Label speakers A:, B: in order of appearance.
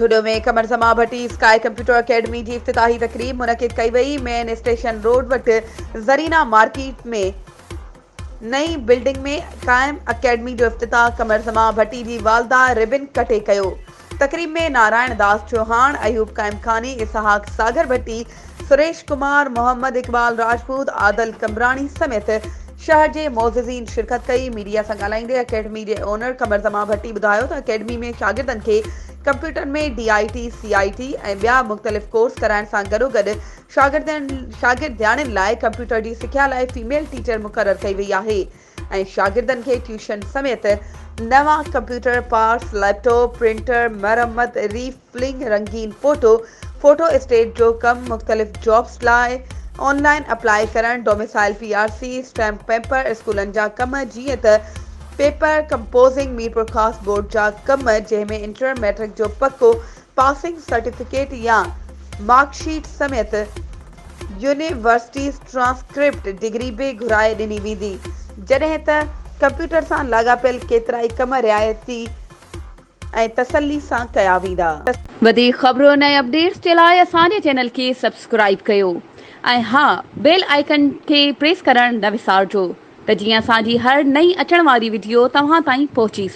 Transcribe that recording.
A: जुडो में कमरज़मा भट्टी sky computer academy की इफ्तिताही तकरीब मुनक़िद कई वई। मेन स्टेशन रोड वटि ज़रीना मार्केट में नई बिल्डिंग में कायम अकेडमी जो इफ्तिताह कमरज़मा भट्टी की वालदा रिबन कटे कयो। तकरीब में नारायण दास चौहान, अयूब कायमखानी, इसहाक सागर भट्टी, सुरेश कुमार, मोहम्मद इकबाल राजपूत, आदल कमरानी समेत शहर के मोअज़्ज़िज़ीन शिरकत कई। मीडिया से ॻाल्हाईंदे अकेडमी के ओनर कमरज़मा भट्टी ॿुधायो त अकेडमी में शागिर्दनि खे कंप्यूटर में DIT, CIT ऐं ॿिया मुख़्तलिफ़ कोर्स कराइण सां गॾोगॾु शागिर्दियाणनि लाइ कंप्यूटर की सिख्या लाइ फीमेल टीचर मुक़रर कई वई आहे ऐं शागिर्दनि खे ट्यूशन समेत नवां कंप्यूटर पार्ट्स, लैपटॉप, प्रिंटर, मरम्मत, रीफिलिंग, रंगीन फोटो स्टेट जो कम, मुख़्तलिफ़ जॉब्स लाइ ऑनलाइन अप्लाई करण, डोमिसाइल PRC, स्टैम्प पेपर, स्कूलन जा कम जीअं त पेपर कंपोजिंग, मीरपुर खास बोर्ड जा कम जंहिंमें इंटर मैट्रिक जो पक्को पासिंग सर्टिफिकेट या मार्कशीट समेत यूनिवर्सिटी ट्रांसक्रिप्ट डिग्री भी घुराए ॾिनी वेंदी, जॾहिं त कंप्यूटर सां लाॻापियल केतिरा ई कम रिआयती ऐं तसल्ली सां कया वेंदा। वधीक ख़बरुनि ऐं अपडेट्स जे लाइ असांजे चैनल खे सब्सक्राइब कयो ऐं हाँ, बेल आइकन खे प्रेस करण न विसारिजो त जीअं असांजी हर नई अचण वारी वीडियो तव्हां ताईं पहुची।